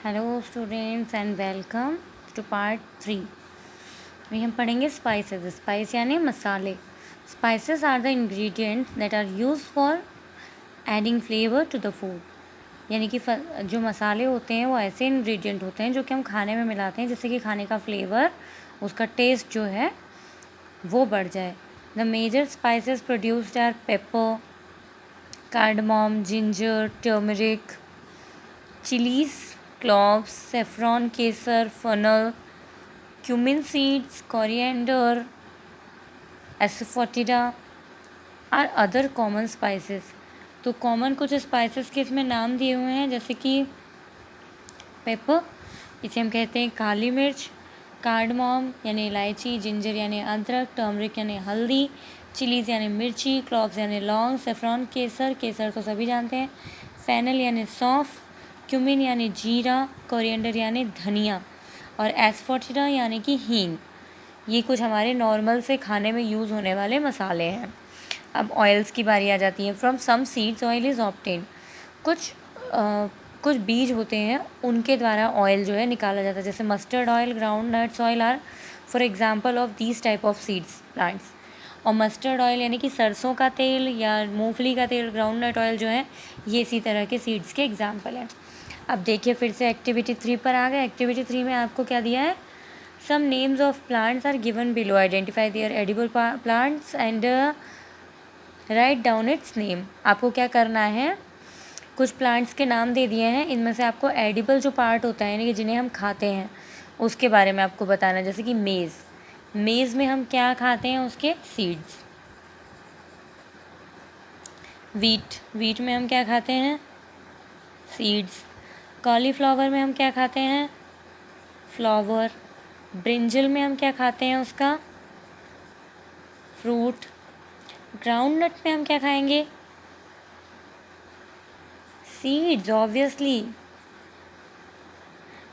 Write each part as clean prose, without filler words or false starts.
Hello students and welcome to part 3। अभी हम पढ़ेंगे स्पाइसेस। स्पाइस यानी मसाले। Spices are the ingredients that are use for adding flavour to the food. यानी कि जो मसाले होते हैं वो ऐसे इंग्रेडिएंट होते हैं जो कि हम खाने में मिलाते हैं जिससे कि खाने का फ्लेवर, उसका टेस्ट जो है वो बढ़ जाए। The major spices produced are pepper, cardamom, ginger, turmeric, chillies, cloves, saffron, kesar, fennel, cumin seeds, coriander, asafoetida are other common spices। तो कॉमन कुछ स्पाइसेस के इसमें नाम दिए हुए हैं, जैसे कि पेपर, इसे हम कहते हैं काली मिर्च, कार्डमम यानी इलायची, जिंजर यानी अदरक, टर्मरिक यानी हल्दी, चिलीज़ यानी मिर्ची, क्लॉव्स यानी लौंग, सेफ्रॉन केसर, केसर तो सभी जानते हैं, फेनल यानी सौंफ, क्यूमिन यानी जीरा, कोरिएंडर यानी धनिया और एसफोटिडा यानी कि हींग। ये कुछ हमारे नॉर्मल से खाने में यूज़ होने वाले मसाले हैं। अब ऑयल्स की बारी आ जाती है। From some seeds oil is obtain. कुछ बीज होते हैं उनके द्वारा ऑयल जो है निकाला जाता है, जैसे mustard oil, ground nuts oil are for example of these type of seeds plants. और मस्टर्ड ऑयल यानी कि सरसों का तेल या मूंगफली का तेल, ग्राउंड नट ऑयल जो है, ये इसी तरह के सीड्स के एग्जाम्पल हैं। अब देखिए फिर से एक्टिविटी 3 पर आ गए। एक्टिविटी 3 में आपको क्या दिया है? Some names of plants are given below, identify their edible plants and write down its name. आपको क्या करना है, कुछ प्लांट्स के नाम दे दिए हैं, इनमें से आपको एडिबल जो पार्ट होता है यानी कि जिन्हें हम खाते हैं उसके बारे में आपको बताना है। जैसे कि मेज़ में हम क्या खाते हैं? उसके सीड्स। वीट में हम क्या खाते हैं? सीड्स। कॉलीफ्लावर में हम क्या खाते हैं? फ्लावर। ब्रिंजल में हम क्या खाते हैं? उसका फ्रूट। ग्राउंड नट में हम क्या खाएंगे? Seeds obviously.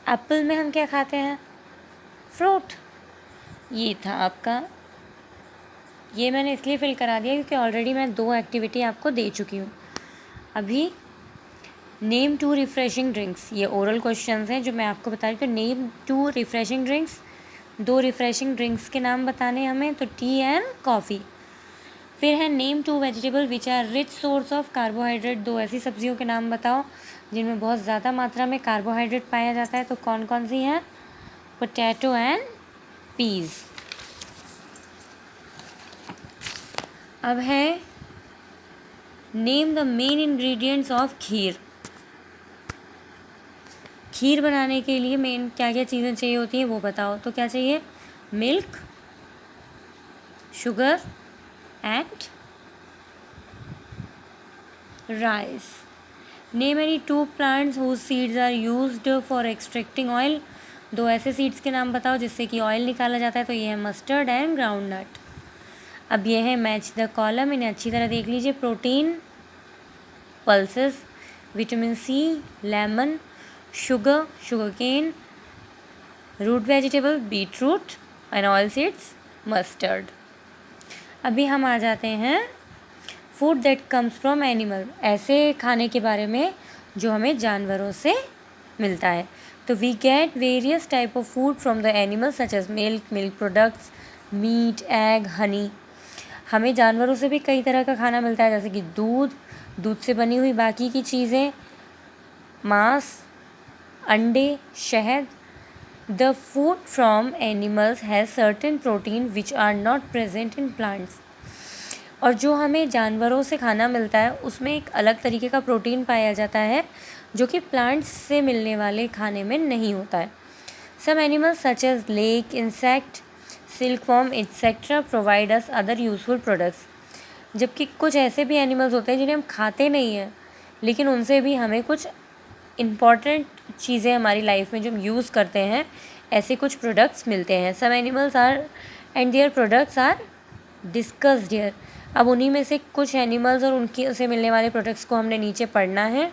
एप्पल में हम क्या खाते हैं? फ्रूट। ये था आपका, ये मैंने इसलिए फिल करा दिया क्योंकि ऑलरेडी मैं 2 एक्टिविटी आपको दे चुकी हूँ। अभी नेम 2 रिफ़्रेशिंग ड्रिंक्स, ये ओरल क्वेश्चंस हैं जो मैं आपको बता रही हूँ। तो name 2 refreshing drinks, 2 refreshing drinks के नाम बताने हमें, तो टी एंड कॉफ़ी। फिर है name 2 vegetable which are rich source of carbohydrate. 2 ऐसी सब्जियों के नाम बताओ जिनमें बहुत ज़्यादा मात्रा में कार्बोहाइड्रेट पाया जाता है। तो कौन कौन सी हैं? Potato and peas. अब है name the main ingredients of kheer. Kheer बनाने के लिए मेन क्या क्या चीज़ें चाहिए होती हैं वो बताओ। तो क्या चाहिए? Milk, sugar and rice. Name any 2 plants whose seeds are used for extracting oil. 2 ऐसे सीड्स के नाम बताओ जिससे कि ऑयल निकाला जाता है। तो ये है मस्टर्ड एंड ग्राउंड नट। अब ये है मैच द कॉलम, इन्हें अच्छी तरह देख लीजिए। Protein, pulses, vitamin C, lemon, sugar cane, root vegetable, beet root and oil seeds, mustard. अभी हम आ जाते हैं food that comes from animal, ऐसे खाने के बारे में जो हमें जानवरों से मिलता है। तो we get various type of food from the animal such as milk products, meat, egg, honey. हमें जानवरों से भी कई तरह का खाना मिलता है, जैसे कि दूध से बनी हुई बाकी की चीज़ें, मांस, अंडे, शहद। The food from animals has certain protein which are not present in plants. और जो हमें जानवरों से खाना मिलता है उसमें एक अलग तरीके का प्रोटीन पाया जाता है जो कि प्लांट्स से मिलने वाले खाने में नहीं होता है। Some animals such as lac, insect, silkworm etcetera provide us other useful products. जबकि कुछ ऐसे भी एनिमल्स होते हैं जिन्हें हम खाते नहीं हैं लेकिन उनसे भी हमें कुछ इम्पॉर्टेंट चीज़ें हमारी लाइफ में जो हम यूज़ करते हैं, ऐसे कुछ प्रोडक्ट्स मिलते हैं। Some animals are and their products are discussed here. अब उन्हीं में से कुछ एनिमल्स और उनकी से मिलने वाले प्रोडक्ट्स को हमने नीचे पढ़ना है।